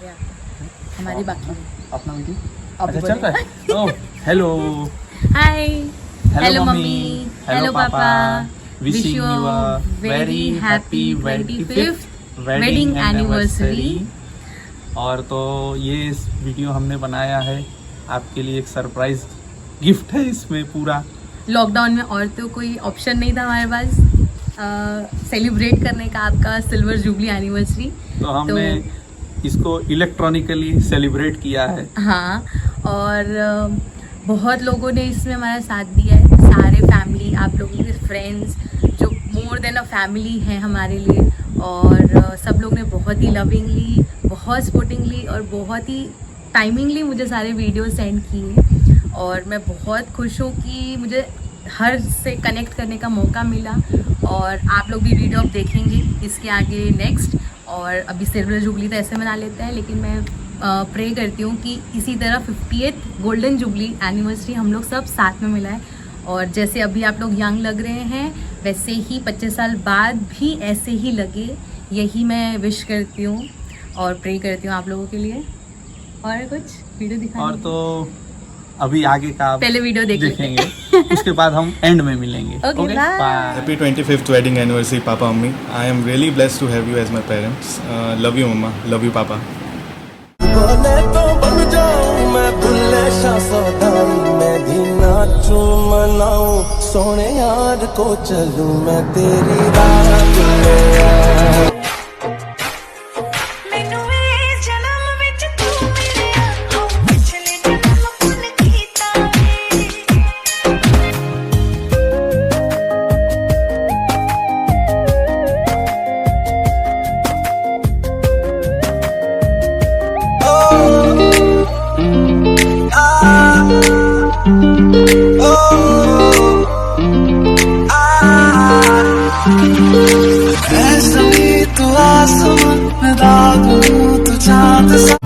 हमारी बाकी अपना वीडियो अभी अच्छा चल रहा है। Oh hello hi hello mummy hello papa wish you a very happy 25th wedding anniversary. और तो ये इस वीडियो हमने बनाया है आपके लिए, एक सरप्राइज गिफ्ट है इसमें पूरा। लॉकडाउन में और तो कोई ऑप्शन नहीं था हमारे पास सेलिब्रेट करने का आपका सिल्वर जुबली एनिवर्सरी, तो हमने इसको इलेक्ट्रॉनिकली सेलिब्रेट किया है। हाँ, और बहुत लोगों ने इसमें हमारा साथ दिया है, सारे फैमिली, आप लोगों के फ्रेंड्स जो मोर देन अ फैमिली हैं हमारे लिए, और सब लोग ने बहुत ही लविंगली, बहुत सपोर्टिंगली और बहुत ही टाइमिंगली मुझे सारे वीडियो सेंड किए। और मैं बहुत खुश हूँ कि मुझे हर से कनेक्ट करने का मौका मिला, और आप लोग भी वीडियो अब देखेंगे इसके आगे नेक्स्ट। और अभी सिल्वर जुबली तो ऐसे मना लेते हैं, लेकिन मैं प्रे करती हूँ कि इसी तरह 50th गोल्डन जुबली एनिवर्सरी हम लोग सब साथ में मिला है, और जैसे अभी आप लोग यंग लग रहे हैं वैसे ही 25 साल बाद भी ऐसे ही लगे, यही मैं विश करती हूँ और प्रे करती हूँ आप लोगों के लिए। और कुछ वीडियो दिखा और तो अभी आगे का आप पहले वीडियो देखेंगे उसके बाद हम एंड में मिलेंगे। Okay, bye. Happy 25th wedding anniversary, Papa, Mummy. I am really blessed to have you as my parents. Love you, Mama. Love you, Papa. बोले तो बन जाऊं मैं भुल्ले शाह सौदाई, मैं भी नाचूं मनाऊं सोने यार को चलूं मैं तेरी रात में।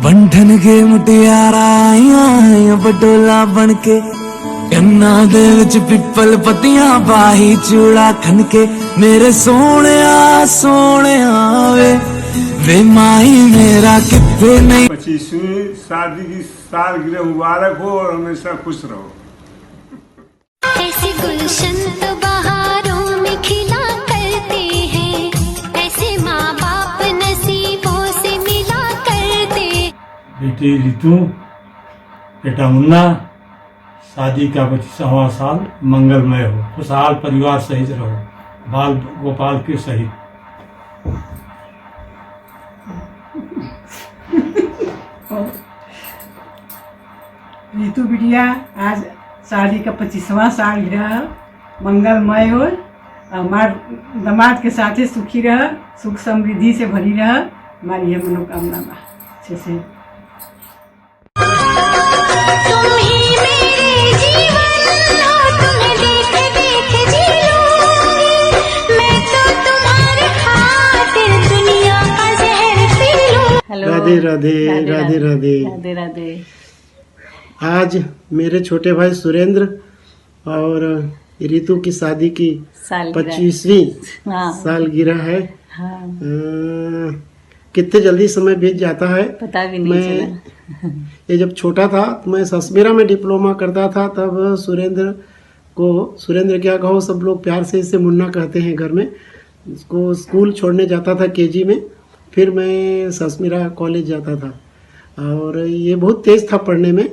बंधन के मुटियारा आईया बटोला बनके, कन्ना दे विच पिपल पत्तियां पाही चूड़ा खनके, मेरे सोने वे माही मेरा कितने नहीं। 25वीं शादी की सालगिरह मुबारक हो और हमेशा खुश रहो। ऐसे गुलशन तो बहारों में खिला करते हैं, ऐसे माँ बाप नसीबों से मिला करते। बेटी रितु, बेटा मुन्ना, शादी का 25वां साल मंगलमय हो, खुशहाल परिवार सहित रहो, बाल गोपाल के सहित। रितु बिटिया, आज शादी का 25वां सालगिरह मंगलमय हो, हमार दामाद के साथे सुखी रह, सुख समृद्धि से भरी रह, हमारी यह मनोकामना बा। अच्छे से तुम ही मेरे जीवन हो, तुम्हें देख देख जी लूंगी, मैं तो तुम्हारे खातिर दुनिया का जहर पी लूं। हेलो, राधे राधे राधे राधे राधे राधे। आज मेरे छोटे भाई सुरेंद्र और रितु की शादी की 25वीं सालगिरह है। कितने जल्दी समय बीत जाता है पता भी नहीं चला। ये जब छोटा था तो मैं ससमेरा में डिप्लोमा करता था, तब सुरेंद्र क्या कहो, सब लोग प्यार से इसे मुन्ना कहते हैं घर में। उसको स्कूल छोड़ने जाता था केजी में, फिर मैं ससमेरा कॉलेज जाता था, और ये बहुत तेज था पढ़ने में।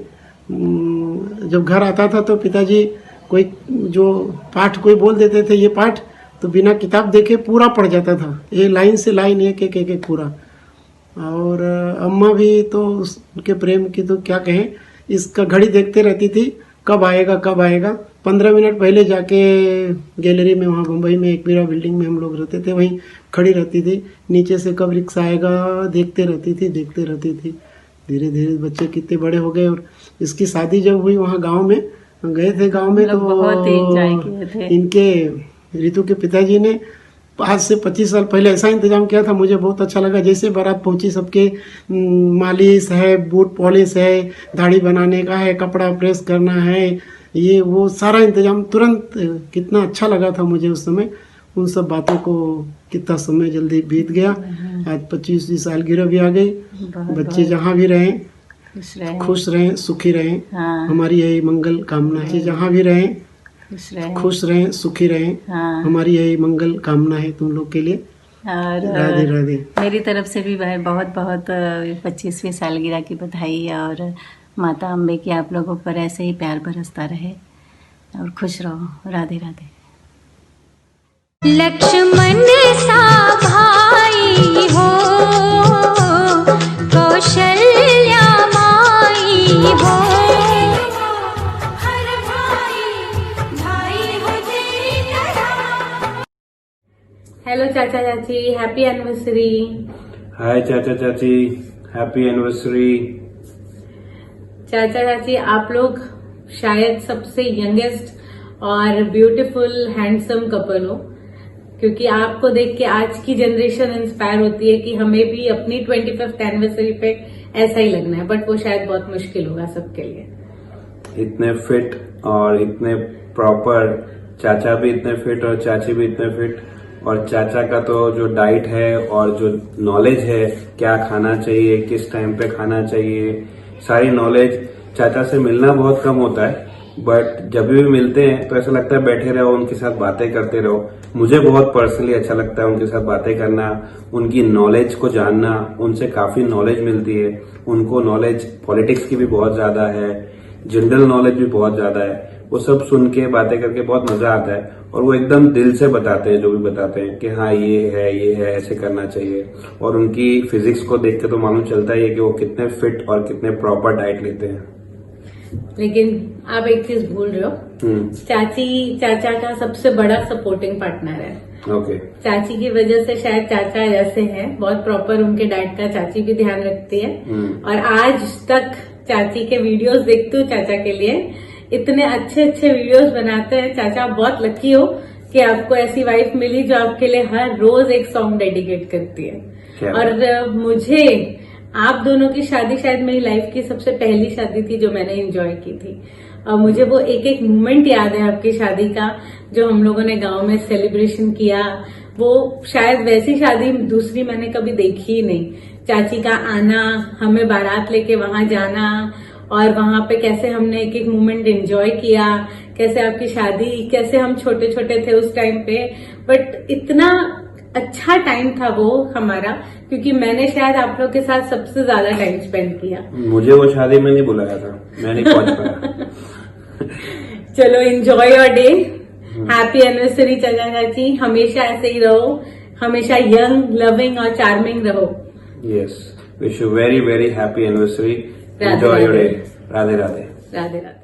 जब घर आता था तो पिताजी कोई जो पाठ कोई बोल देते थे, ये पाठ, तो बिना किताब देखे पूरा पढ़ जाता था, ये लाइन से लाइन एक पूरा। और अम्मा भी तो उनके प्रेम की तो क्या कहें, इसका घड़ी देखते रहती थी, कब आएगा कब आएगा। 15 मिनट पहले जाके गैलरी में, वहाँ मुंबई में एक बीरा बिल्डिंग में हम लोग रहते थे, वहीं खड़ी रहती थी, नीचे से कब रिक्शा आएगा देखते रहती थी। धीरे धीरे बच्चे कितने बड़े हो गए। और इसकी शादी जब हुई, वहाँ गांव में गए थे, गांव में तो बहुत एंजॉय किए थे। इनके रितु के पिताजी ने आज से 25 साल पहले ऐसा इंतजाम किया था, मुझे बहुत अच्छा लगा। जैसे बारात पहुंची, सबके मालिश है, बूट पॉलिश है, दाढ़ी बनाने का है, कपड़ा प्रेस करना है, ये वो सारा इंतजाम तुरंत, कितना अच्छा लगा था मुझे उस समय। उन सब बातों को कितना समय जल्दी बीत गया। आज 25वीं सालगिरह भी आ गई। बच्चे जहाँ भी रहें खुश रहें, सुखी रहें, हमारी यही मंगल कामना है। जहाँ भी रहें खुश रहें, सुखी रहें, हमारी यही मंगल कामना है तुम लोग के लिए। और राधे राधे। मेरी तरफ से भी बहुत बहुत 25वीं सालगिरह की बधाई। और माता अम्बे की आप लोगों पर ऐसे ही प्यार बरसता रहे और खुश रहो। राधे राधे। लक्ष्मण सा भाई हो, कौशल्या माई हो, हर भाई भाई हो तेरी तरह। हेलो चाचा चाची, हैप्पी एनिवर्सरी। हाय चाचा चाची, हैप्पी एनिवर्सरी। चाचा चाची, आप लोग शायद सबसे यंगेस्ट और ब्यूटीफुल हैंडसम कपल हो, क्योंकि आपको देख के आज की जनरेशन इंस्पायर होती है कि हमें भी अपनी 25th एनिवर्सरी पे ऐसा ही लगना है, बट वो शायद बहुत मुश्किल होगा सबके लिए। इतने फिट और इतने प्रॉपर, चाचा भी इतने फिट और चाची भी इतने फिट। और चाचा का तो जो डाइट है और जो नॉलेज है, क्या खाना चाहिए, किस टाइम पे खाना चाहिए, सारी नॉलेज चाचा से मिलना बहुत कम होता है, बट जब भी मिलते हैं तो ऐसा लगता है बैठे रहो, उनके साथ बातें करते रहो। मुझे बहुत पर्सनली अच्छा लगता है उनके साथ बातें करना, उनकी नॉलेज को जानना, उनसे काफी नॉलेज मिलती है। उनको नॉलेज पॉलिटिक्स की भी बहुत ज्यादा है, जनरल नॉलेज भी बहुत ज्यादा है। वो सब सुन के बातें करके बहुत मजा आता है और वो एकदम दिल से बताते हैं, जो भी बताते हैं कि हाँ ये है, ऐसे करना चाहिए। और उनकी फिजिक्स को देख के तो मालूम चलता ही है कि वो कितने फिट और कितने प्रॉपर डाइट लेते हैं। लेकिन आप एक चीज भूल रहे हो, चाची चाचा का सबसे बड़ा सपोर्टिंग पार्टनर है। ओके। चाची की वजह से शायद चाचा ऐसे हैं, बहुत प्रॉपर उनके डाइट का चाची भी ध्यान रखती है। और आज तक चाची के वीडियोस देखती हूँ, चाचा के लिए इतने अच्छे अच्छे वीडियोस बनाते हैं। चाचा, आप बहुत लकी हो कि आपको ऐसी वाइफ मिली जो आपके लिए हर रोज एक सॉन्ग डेडिकेट करती है। और मुझे आप दोनों की शादी शायद मेरी लाइफ की सबसे पहली शादी थी जो मैंने एंजॉय की थी। और मुझे वो एक एक मोमेंट याद है आपकी शादी का, जो हम लोगों ने गांव में सेलिब्रेशन किया। वो शायद वैसी शादी दूसरी मैंने कभी देखी ही नहीं। चाची का आना, हमें बारात लेके वहां जाना और वहां पे कैसे हमने एक एक मोमेंट एंजॉय किया, कैसे आपकी शादी, कैसे हम छोटे छोटे थे उस टाइम पे, बट इतना अच्छा टाइम था वो हमारा, क्योंकि मैंने शायद आप लोग के साथ सबसे ज्यादा टाइम स्पेंड किया। मुझे वो शादी में नहीं बुलाया था, मैं नहीं पहुंच पाया। चलो, enjoy your day. Happy anniversary चाचा चाची, हमेशा ऐसे ही रहो, हमेशा यंग, लविंग और चार्मिंग रहो। Yes, wish you very very happy anniversary. Enjoy your day. Radhe Radhe. Radhe Radhe.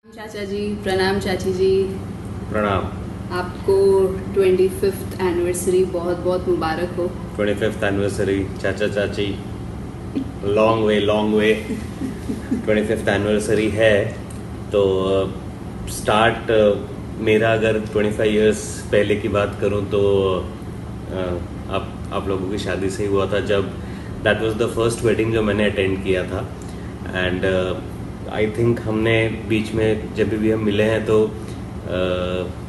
चाचा जी प्रणाम। चाची जी प्रणाम। आपको 25th एनिवर्सरी बहुत बहुत मुबारक हो। 25th एनिवर्सरी चाचा चाची, लॉन्ग वे 25th एनिवर्सरी है। तो स्टार्ट मेरा अगर 25 इयर्स पहले की बात करूं तो आप लोगों की शादी से ही हुआ था, जब that was the first wedding जो मैंने अटेंड किया था। एंड आई थिंक हमने बीच में जब भी हम मिले हैं तो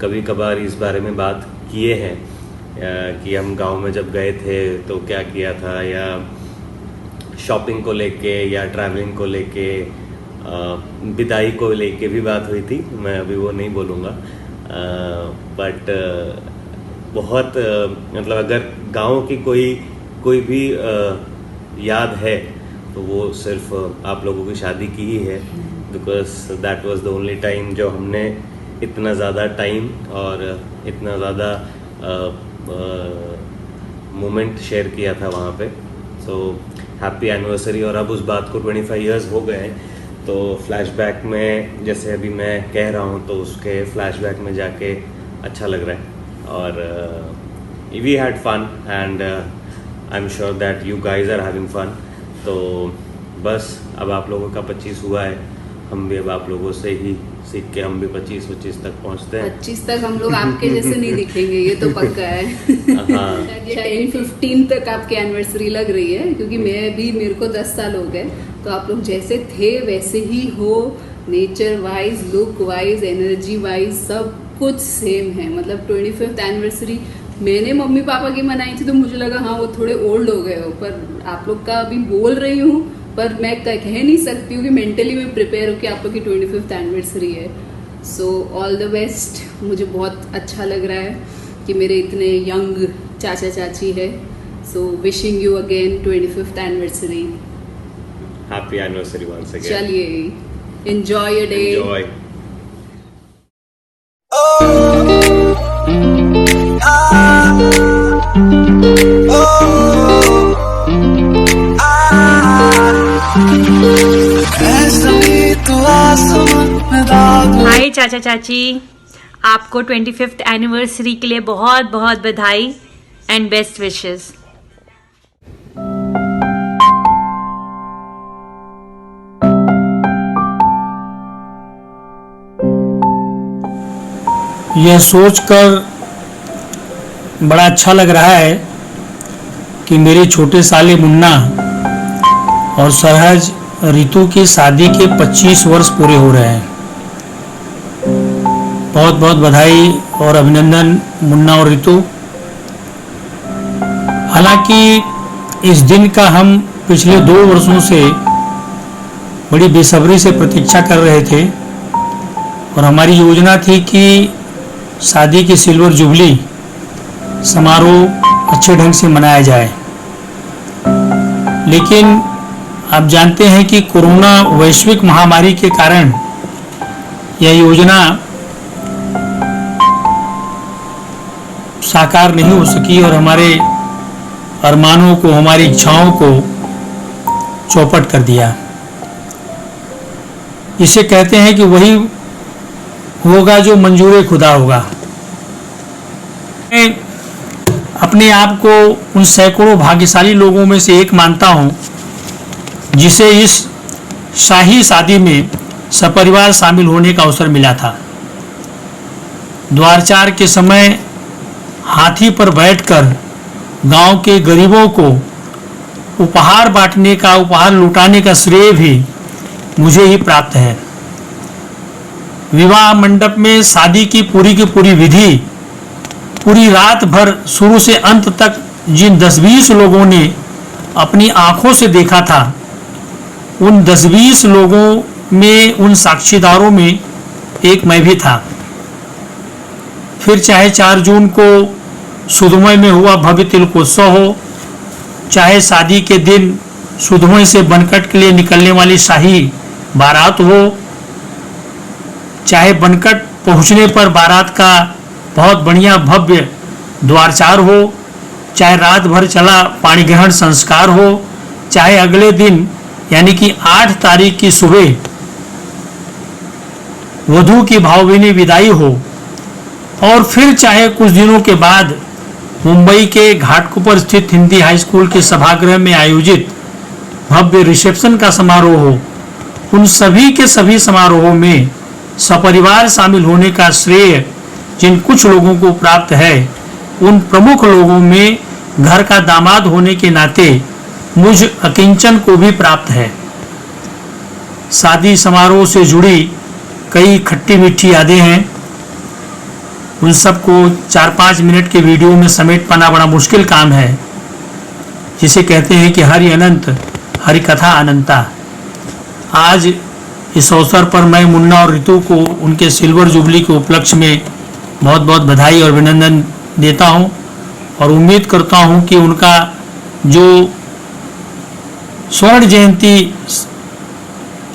कभी कभार इस बारे में बात किए हैं कि हम गांव में जब गए थे तो क्या किया था, या शॉपिंग को लेके या ट्रैवलिंग को लेके, विदाई को लेके भी बात हुई थी। मैं अभी वो नहीं बोलूँगा, बट बहुत मतलब अगर गांव की कोई भी याद है तो वो सिर्फ आप लोगों की शादी की ही है, because that was the only time जो हमने इतना ज़्यादा टाइम और इतना ज़्यादा मोमेंट शेयर किया था वहाँ पे। So happy anniversary. और अब उस बात को 25 इयर्स हो गए, तो फ्लैशबैक में जैसे अभी मैं कह रहा हूँ तो उसके फ्लैशबैक में जाके अच्छा लग रहा है। और we had fun and I am sure that you guys are having fun. तो बस अब आप लोगों का 25 हुआ है, हम भी अब आप लोगों से ही सीख के हम भी 25-25 तक पहुंचते हैं। 25 तक हम लोग आपके जैसे नहीं दिखेंगे, ये तो पक्का है। हाँ 10-15 तक आपकी एनिवर्सरी लग रही है, क्योंकि मेरे को 10 साल हो गए, तो आप लोग जैसे थे वैसे ही हो, nature wise, look wise, energy wise सब कुछ सेम है। मतलब 25th एनिवर्सरी मैंने मम्मी पापा की मनाई थी तो मुझे लगा हाँ वो थोड़े ओल्ड हो गए हो, पर आप लोग का अभी बोल रही हूँ, पर मैं कह नहीं सकती हूँ कि मेंटली मैं प्रिपेयर हूँ कि आप लोग की 25th एनिवर्सरी है। So all the best. मुझे बहुत अच्छा लग रहा है कि मेरे इतने यंग चाचा चाची है। So wishing you again 25th anniversary. Happy anniversary once again. चलिए enjoy your day. Enjoy. Hi चाचा चाची, आपको 25th एनिवर्सरी के लिए बहुत बहुत बधाई एंड बेस्ट विशेस। यह सोचकर बड़ा अच्छा लग रहा है कि मेरे छोटे साले मुन्ना और सरहज रितु की शादी के 25 वर्ष पूरे हो रहे हैं। बहुत बहुत बधाई और अभिनंदन मुन्ना और रितु। हालांकि इस दिन का हम पिछले 2 वर्षों से बड़ी बेसब्री से प्रतीक्षा कर रहे थे और हमारी योजना थी कि शादी की सिल्वर जुबली समारोह अच्छे ढंग से मनाया जाए, लेकिन आप जानते हैं कि कोरोना वैश्विक महामारी के कारण यह योजना साकार नहीं हो सकी और हमारे अरमानों को, हमारी इच्छाओं को चौपट कर दिया। इसे कहते हैं कि वही होगा जो मंजूर खुदा होगा। मैं अपने आप को उन सैकड़ों भाग्यशाली लोगों में से एक मानता हूं जिसे इस शाही शादी में सपरिवार शामिल होने का अवसर मिला था। द्वारचार के समय हाथी पर बैठकर गांव के गरीबों को उपहार बांटने का, उपहार लुटाने का श्रेय भी मुझे ही प्राप्त है। विवाह मंडप में शादी की पूरी विधि पूरी रात भर शुरू से अंत तक जिन 10-20 लोगों ने अपनी आंखों से देखा था, उन 10-20 लोगों में, उन साक्षीदारों में एक मैं भी था। फिर चाहे 4 जून को सुधमई में हुआ भव्य तिलकोत्सव हो, चाहे शादी के दिन सुधमई से बनकट के लिए निकलने वाली शाही बारात हो, चाहे बनकट पहुंचने पर बारात का बहुत बढ़िया भव्य द्वारचार हो, चाहे रात भर चला पाणी ग्रहण संस्कार हो, चाहे अगले दिन यानी कि 8 तारीख की सुबह वधू की भावभीनी विदाई हो, और फिर चाहे कुछ दिनों के बाद मुंबई के घाटकोपर स्थित हिंदी हाई स्कूल के सभागृह में आयोजित भव्य रिसेप्शन का समारोह हो, उन सभी के सभी समारोहों में सपरिवार शामिल होने का श्रेय जिन कुछ लोगों को प्राप्त है, उन प्रमुख लोगों में घर का दामाद होने के नाते मुझ अकिंचन को भी प्राप्त है। शादी समारोह से जुड़ी कई खट्टी मीठी यादें हैं, उन सबको 4-5 मिनट के वीडियो में समेट पाना बड़ा मुश्किल काम है, जिसे कहते हैं कि हरि अनंत हरि कथा अनंता। आज इस अवसर पर मैं मुन्ना और रितु को उनके सिल्वर जुबली के उपलक्ष्य में बहुत बहुत बधाई और अभिनंदन देता हूं और उम्मीद करता हूं कि उनका जो स्वर्ण जयंती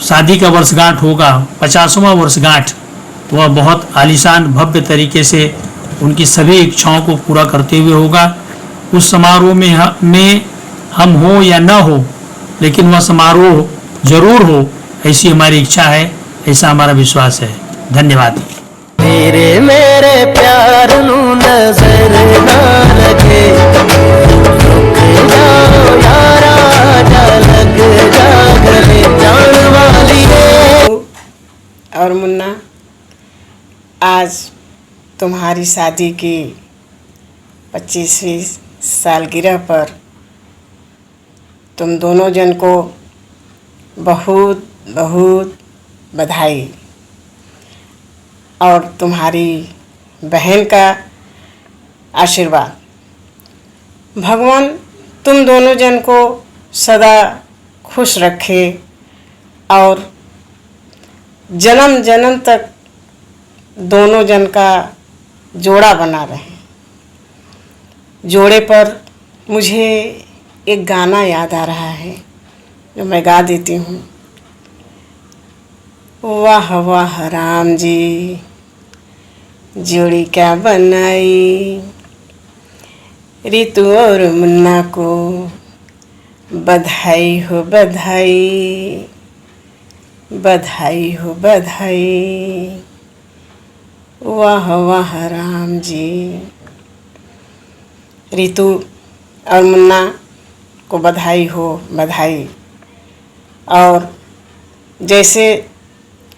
शादी का वर्षगांठ होगा, 50वां वर्षगांठ, वह बहुत आलीशान भव्य तरीके से उनकी सभी इच्छाओं को पूरा करते हुए होगा। उस समारोह में हम हो या न हो, लेकिन वह समारोह जरूर हो, ऐसी हमारी इच्छा है, ऐसा हमारा विश्वास है। धन्यवाद। तेरे मेरे प्यार नू नजर ना लगे, रुक जाओ यारा, जा लग जा गले जान वाली है। और मुन्ना, आज तुम्हारी शादी की 25वीं सालगिरह पर तुम दोनों जन को बहुत बहुत बधाई, और तुम्हारी बहन का आशीर्वाद। भगवान तुम दोनों जन को सदा खुश रखे और जन्म जन्म तक दोनों जन का जोड़ा बना रहे। जोड़े पर मुझे एक गाना याद आ रहा है जो मैं गा देती हूँ। वाह वाह राम जी, जोड़ी क्या बनाई, रितु और मुन्ना को बधाई हो बधाई, बधाई हो बधाई। वाह वाह राम जी। रितु और मुन्ना को बधाई हो बधाई। और जैसे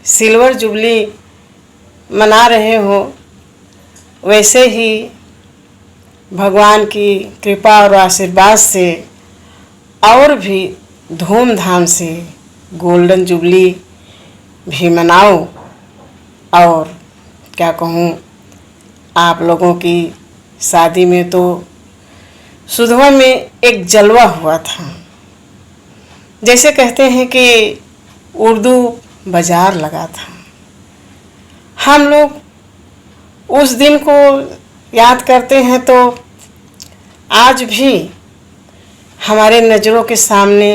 सिल्वर जुबली मना रहे हो, वैसे ही भगवान की कृपा और आशीर्वाद से और भी धूमधाम से गोल्डन जुबली भी मनाओ। और क्या कहूँ, आप लोगों की शादी में तो सुधवा में एक जलवा हुआ था। जैसे कहते हैं कि उर्दू बाजार लगा था। हम लोग उस दिन को याद करते हैं तो आज भी हमारे नज़रों के सामने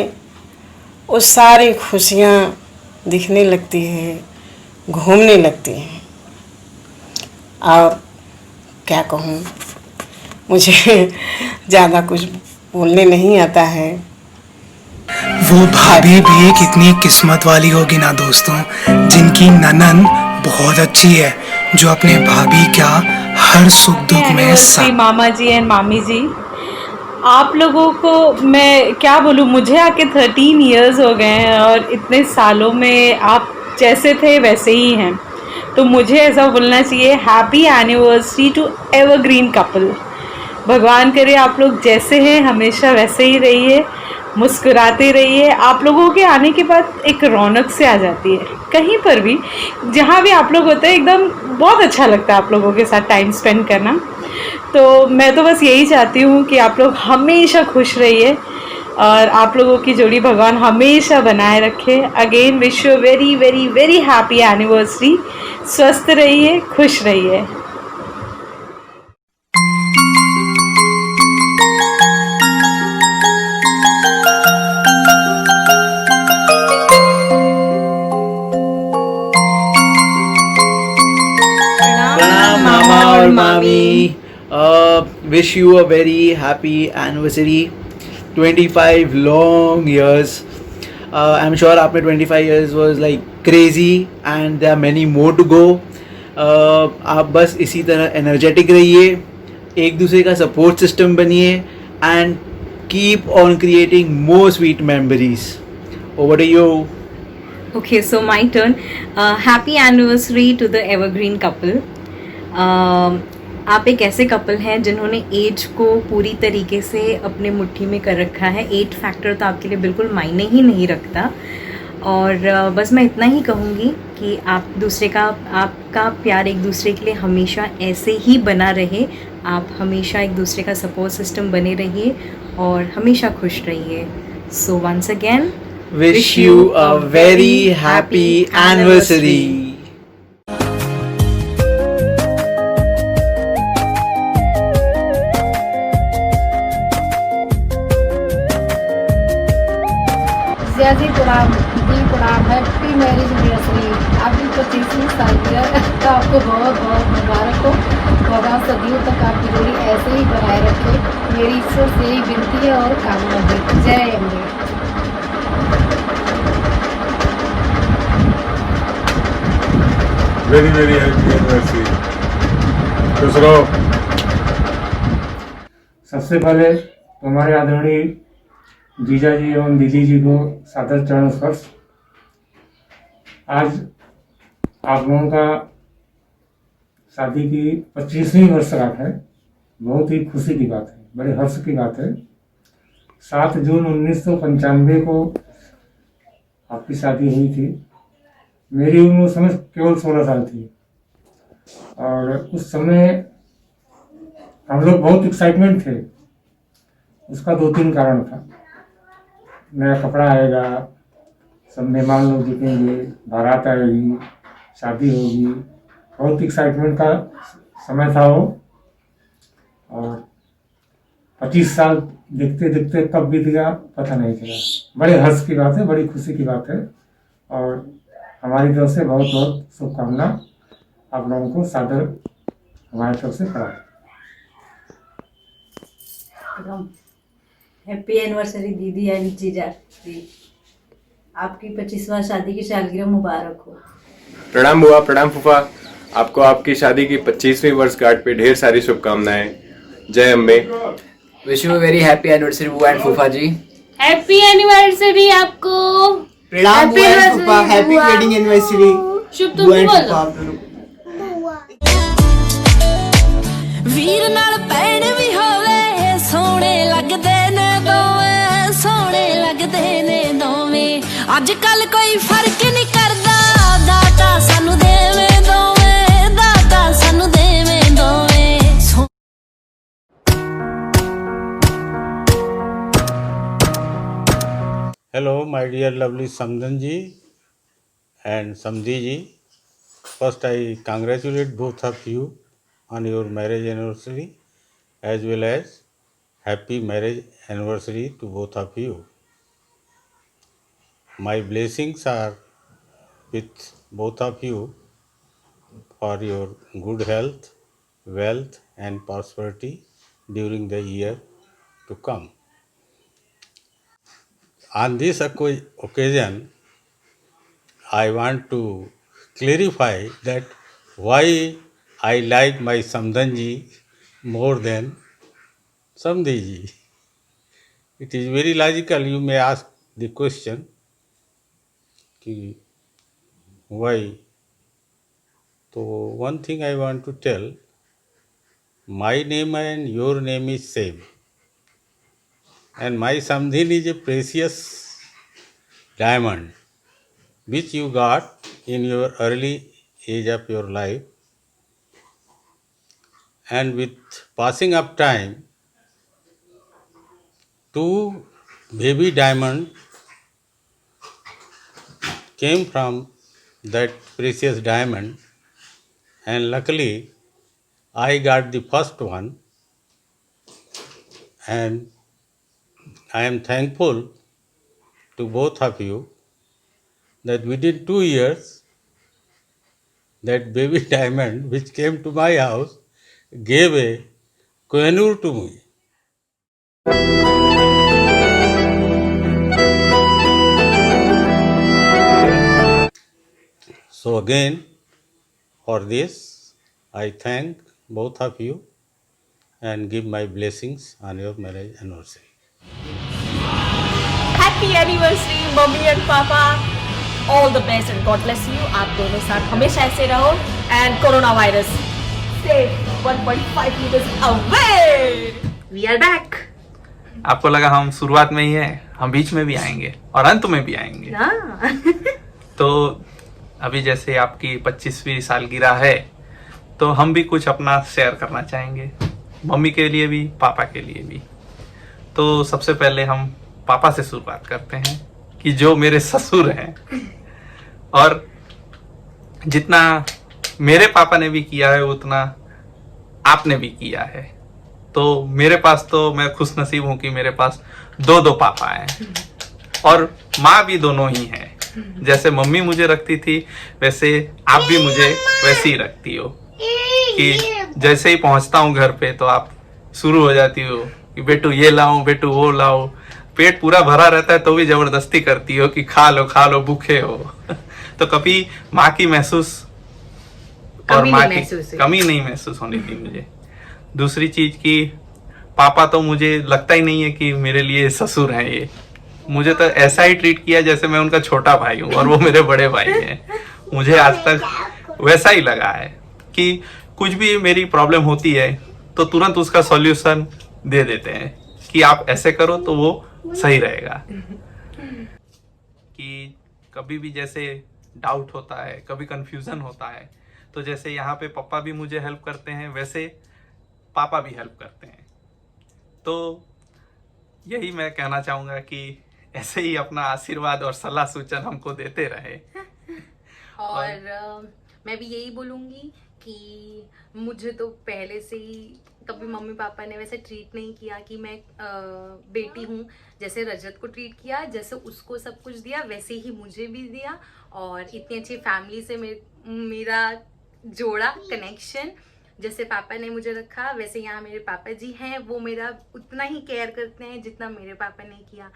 वो सारी खुशियाँ दिखने लगती है, घूमने लगती हैं। और क्या कहूँ, मुझे ज़्यादा कुछ बोलने नहीं आता है। वो भाभी भी कितनी किस्मत वाली होगी ना दोस्तों, जिनकी ननन बहुत अच्छी है, जो अपने भाभी का हर सुख दुख में साथ। मामा जी एंड मामी जी, आप लोगों को मैं क्या बोलूँ, मुझे आके 13 इयर्स हो गए हैं और इतने सालों में आप जैसे थे वैसे ही हैं। तो मुझे ऐसा बोलना चाहिए, happy anniversary to evergreen couple. भगवान करे आप लोग जैसे हैं हमेशा वैसे ही रहिए, मुस्कुराते रहिए। आप लोगों के आने के बाद एक रौनक से आ जाती है। कहीं पर भी जहाँ भी आप लोग होते हैं, एकदम बहुत अच्छा लगता है आप लोगों के साथ टाइम स्पेंड करना। तो मैं तो बस यही चाहती हूँ कि आप लोग हमेशा खुश रहिए और आप लोगों की जोड़ी भगवान हमेशा बनाए रखे। Again wish you very very very happy anniversary. स्वस्थ रहिए, खुश रहिए। Mami, wish you a very happy anniversary, 25 long years. I'm sure after 25 years was like crazy and there are many more to go. आप बस इसी तरह energetic रहिए, एक दूसरे का सपोर्ट सिस्टम बनिए and keep on creating more sweet memories. Over to you. Okay, so my turn. Happy anniversary to the evergreen couple. आप एक ऐसे कपल हैं जिन्होंने एज को पूरी तरीके से अपने मुट्ठी में कर रखा है। एज फैक्टर तो आपके लिए बिल्कुल मायने ही नहीं रखता। और बस मैं इतना ही कहूँगी कि आपका प्यार एक दूसरे के लिए हमेशा ऐसे ही बना रहे। आप हमेशा एक दूसरे का सपोर्ट सिस्टम बने रहिए और हमेशा खुश रहिए। So once again Wish you a very happy anniversary. जी प्रणाम, हैप्पी मैरिज एनिवर्सरी। आपकी 25वीं सालगिरह तो आपको बहुत बहुत मुबारक हो। भगवान सदियों तक आपकी जोड़ी ऐसे ही बनाए रखे, मेरी ईश्वर से यही विनती है और कामना है। जय Ambe. Very very happy anniversary. खुश रहो। सबसे पहले तुम्हारे आदरणीय जीजा जी एवं दीदी जी को सादर चरण स्पर्श। आज आप लोगों का शादी की 25वीं वर्षगांठ है। बहुत ही खुशी की बात है, बड़े हर्ष की बात है। 7 जून 1995 को आपकी शादी हुई थी। मेरी उम्र उस समय केवल 16 साल थी और उस समय हम लोग बहुत एक्साइटमेंट थे। उसका 2-3 कारण था। नया कपड़ा आएगा, सब मेहमान लोग दिखेंगे, बारात आएगी, शादी होगी। बहुत एक्साइटमेंट का समय था वो। और 25 साल देखते देखते कब बीत गया पता नहीं चला। बड़े हर्ष की बात है, बड़ी खुशी की बात है और हमारी तरफ से बहुत बहुत शुभकामना आप लोगों को सादर हमारी तरफ से करा। हैप्पी एनिवर्सरी दीदी एंड जीजा जी। आपकी 25वां शादी की सालगिरह मुबारक हो। प्रणाम बुआ, प्रणाम फूफा। आपको आपकी शादी की 25वीं वर्षगांठ पे ढेर सारी शुभकामनाएं। जय Ambe. Wish you very happy anniversary बुआ एंड फूफा जी। हैप्पी एनिवर्सरी आपको। प्रणाम बुआ एंड फूफा। Happy wedding anniversary. शुभ तुम भी बोलो। वीर नाल भैण भी होवे सोहणे लगदे ने दोवें, सोहणे लगदे ने दोवें। अजकल कोई फर्क नहीं करदा, दाता सानू देवे दोवें, दाता सानू देवे दोवें। Hello, my dear lovely Samdan ji and Samdi ji. First, I congratulate both of you on your marriage anniversary as well as happy marriage anniversary to both of you. My blessings are with both of you for your good health, wealth and prosperity during the year to come. On this occasion, I want to clarify that why I like my Samdhanji more than Samdiji. It is very logical. You may ask the question, why? So one thing I want to tell, my name and your name is same. And my Samdhin is a precious diamond which you got in your early age of your life, and with passing of time, 2 baby diamonds came from that precious diamond, and luckily I got the first one, and I am thankful to both of you that within 2 years that baby diamond which came to my house gave a Kohinoor to me. So again, for this I thank both of you and give my blessings on your marriage anniversary. Happy anniversary mummy and papa. All the best and God bless you. आप दोनों साथ हमेशा ऐसे रहो and corona virus से 1.5 metres away. We are back. आपको लगा हम शुरुआत में ही है, हम बीच में भी आएंगे और अंत में भी आएंगे। तो अभी जैसे आपकी 25वीं सालगिरह है तो हम भी कुछ अपना शेयर करना चाहेंगे, मम्मी के लिए भी पापा के लिए भी। तो सबसे पहले हम पापा से शुरुआत करते हैं कि जो मेरे ससुर हैं, और जितना मेरे पापा ने भी किया है उतना आपने भी किया है। तो मेरे पास तो मैं खुश नसीब हूं कि मेरे पास 2 पापा हैं और माँ भी दोनों ही हैं। जैसे मम्मी मुझे रखती थी वैसे आप भी मुझे वैसे ही रखती हो, कि जैसे ही पहुंचता हूँ घर पे तो आप शुरू हो जाती हो कि बेटू ये लाऊं, बेटू वो लाओ। पेट पूरा भरा रहता है तो भी जबरदस्ती करती हो कि खा लो भूखे हो। तो कभी माँ की महसूस और माँ की कमी नहीं महसूस होने की मुझे। दूसरी चीज की पापा तो मुझे लगता ही नहीं है कि मेरे लिए ससुर हैं। ये मुझे तो ऐसा ही ट्रीट किया जैसे मैं उनका छोटा भाई हूँ और वो मेरे बड़े भाई हैं। मुझे आज तक वैसा ही लगा है कि कुछ भी मेरी प्रॉब्लम होती है तो तुरंत उसका सॉल्यूशन दे देते हैं कि आप ऐसे करो तो वो सही रहेगा। कि कभी भी जैसे डाउट होता है, कभी कंफ्यूजन होता है, तो जैसे यहाँ पे पापा भी मुझे हेल्प करते हैं, वैसे पापा भी हेल्प करते हैं। तो यही मैं कहना चाहूँगा कि ऐसे ही अपना आशीर्वाद और सलाह सूचन हमको देते रहे। और मैं भी यही बोलूँगी कि मुझे तो पहले से ही कभी मम्मी पापा ने वैसे ट्रीट नहीं किया कि मैं बेटी हूँ। जैसे रजत को ट्रीट किया, जैसे उसको सब कुछ दिया, वैसे ही मुझे भी दिया। और इतनी अच्छी फैमिली से मेरा जोड़ा कनेक्शन, जैसे पापा ने मुझे रखा वैसे यहाँ मेरे पापा जी हैं, वो मेरा उतना ही केयर करते हैं जितना मेरे पापा ने किया।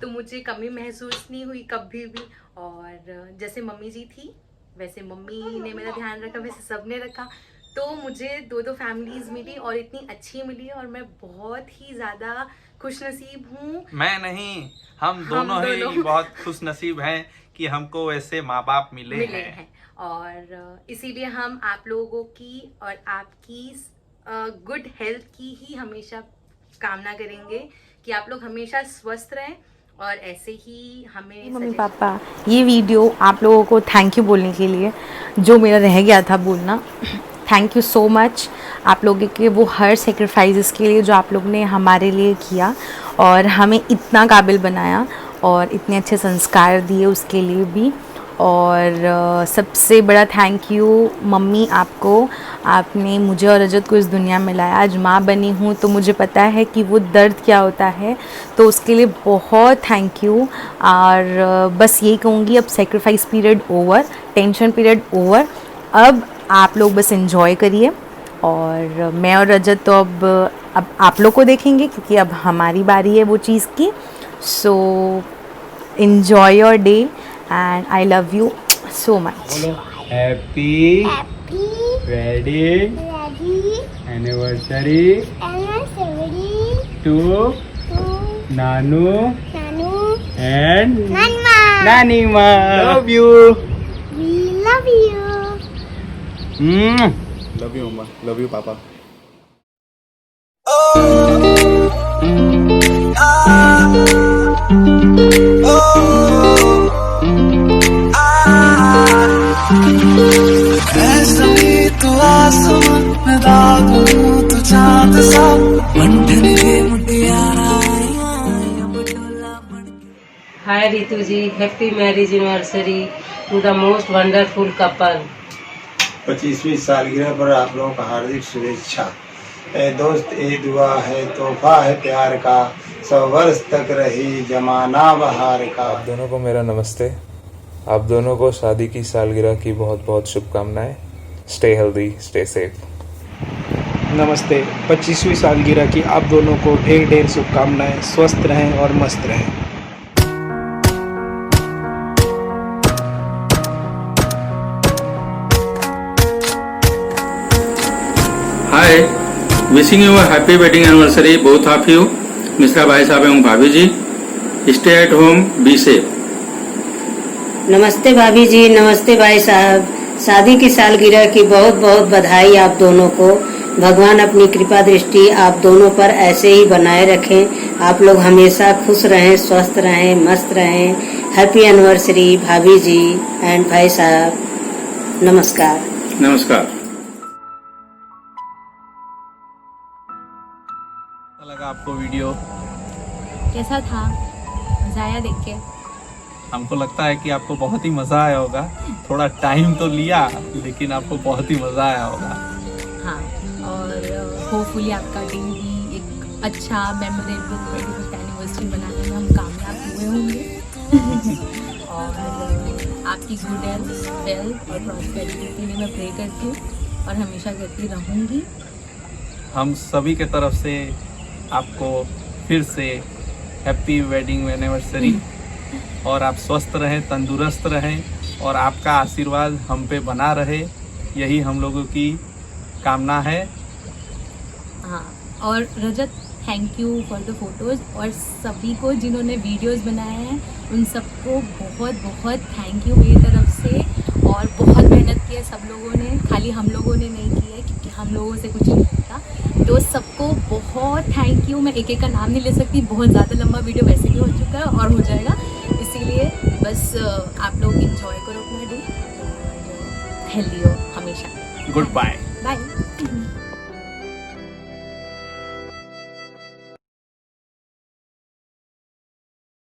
तो मुझे कमी महसूस नहीं हुई कभी भी। और जैसे मम्मी जी थी वैसे मम्मी ने मेरा ध्यान रखा, वैसे सब ने रखा। तो मुझे दो फैमिलीज मिली और इतनी अच्छी मिली और मैं बहुत ही ज़्यादा खुशनसीब हूँ। मैं नहीं, हम दोनों ही बहुत खुशनसीब हैं कि हमको ऐसे माँ बाप मिले हैं। और इसीलिए हम आप लोगों की और आपकी गुड हेल्थ की ही हमेशा कामना करेंगे कि आप लोग हमेशा स्वस्थ रहें और ऐसे ही हमें। मम्मी पापा, ये वीडियो आप लोगों को थैंक यू बोलने के लिए, जो मेरा रह गया था बोलना। थैंक यू सो मच आप लोगों के वो हर सेक्रीफाइसेस के लिए जो आप लोग ने हमारे लिए किया और हमें इतना काबिल बनाया और इतने अच्छे संस्कार दिए, उसके लिए भी। और सबसे बड़ा थैंक यू मम्मी आपको, आपने मुझे और रजत को इस दुनिया में लाया। आज माँ बनी हूँ तो मुझे पता है कि वो दर्द क्या होता है, तो उसके लिए बहुत थैंक यू। और बस यही कहूँगी, अब sacrifice period over, tension period over, अब आप लोग बस एंजॉय करिए। और मैं और रजत तो अब आप लोग को देखेंगे क्योंकि अब हमारी बारी है वो चीज़ की। सो enjoy your day and I love you so much. Happy wedding anniversary to Nanu and Nanima. Love you. We love you. Love you Mama. Love you Papa. Hi Ritu ji, happy marriage anniversary to the most wonderful couple. 25वीं सालगिरह पर आप लोगों का हार्दिक शुभेच्छा। ए दोस्त ए दुआ है, तोहफा है प्यार का, 100 वर्ष तक रही जमाना बहार का। आप दोनों को मेरा नमस्ते। आप दोनों को शादी की सालगिरह की बहुत बहुत शुभकामनाएं। Stay healthy, stay safe. नमस्ते, 25वीं सालगिरह की आप दोनों को ढेर ढेर शुभकामनाएं। स्वस्थ रहें और मस्त रहें। Hi, wishing you a happy wedding anniversary both of you, Mishra भाई साहब एवं भाभी जी। Stay at home, be safe. नमस्ते भाभी जी, नमस्ते भाई साहब। शादी की सालगिरह की बहुत बहुत बधाई आप दोनों को। भगवान अपनी कृपा दृष्टि आप दोनों पर ऐसे ही बनाए रखें। आप लोग हमेशा खुश रहें, स्वस्थ रहें, मस्त रहें। हैप्पी एनिवर्सरी भाभी जी एंड भाई साहब। नमस्कार। नमस्कार। लगा आपको वीडियो? कैसा था? मजा आया देख के? हमको लगता है कि आपको बहुत ही मज़ा आया होगा। थोड़ा टाइम तो लिया लेकिन आपको बहुत ही मज़ा आया होगा। हाँ, और होपफुली आपका दिन भी एक अच्छा मेमोरेबल 25th एनिवर्सरी बनाने में हम कामयाब हुए होंगे। और आपकी गुड हेल्थ, वेल्थ और प्रॉस्पेरिटी के लिए मैं प्रे करती हूँ और हमेशा करती रहूँगी। हम सभी के तरफ से आपको फिर से हैप्पी वेडिंग एनिवर्सरी, और आप स्वस्थ रहें, तंदुरुस्त रहें और आपका आशीर्वाद हम पे बना रहे, यही हम लोगों की कामना है। हाँ, और Rajat thank you for the photos, और सभी को जिन्होंने वीडियोस बनाए हैं उन सबको बहुत बहुत थैंक यू मेरी तरफ से। और बहुत मेहनत की है सब लोगों ने। खाली हम लोगों ने नहीं की है, क्योंकि हम लोगों से कुछ नहीं होता। तो सबको बहुत थैंक यू। मैं एक एक का नाम नहीं ले सकती, बहुत ज़्यादा लंबा वीडियो वैसे भी हो चुका है और हो जाएगा, इसीलिए बस आप लोग इंजॉय करो अपना डे, हेल्दी हो हमेशा। Good bye. बाय।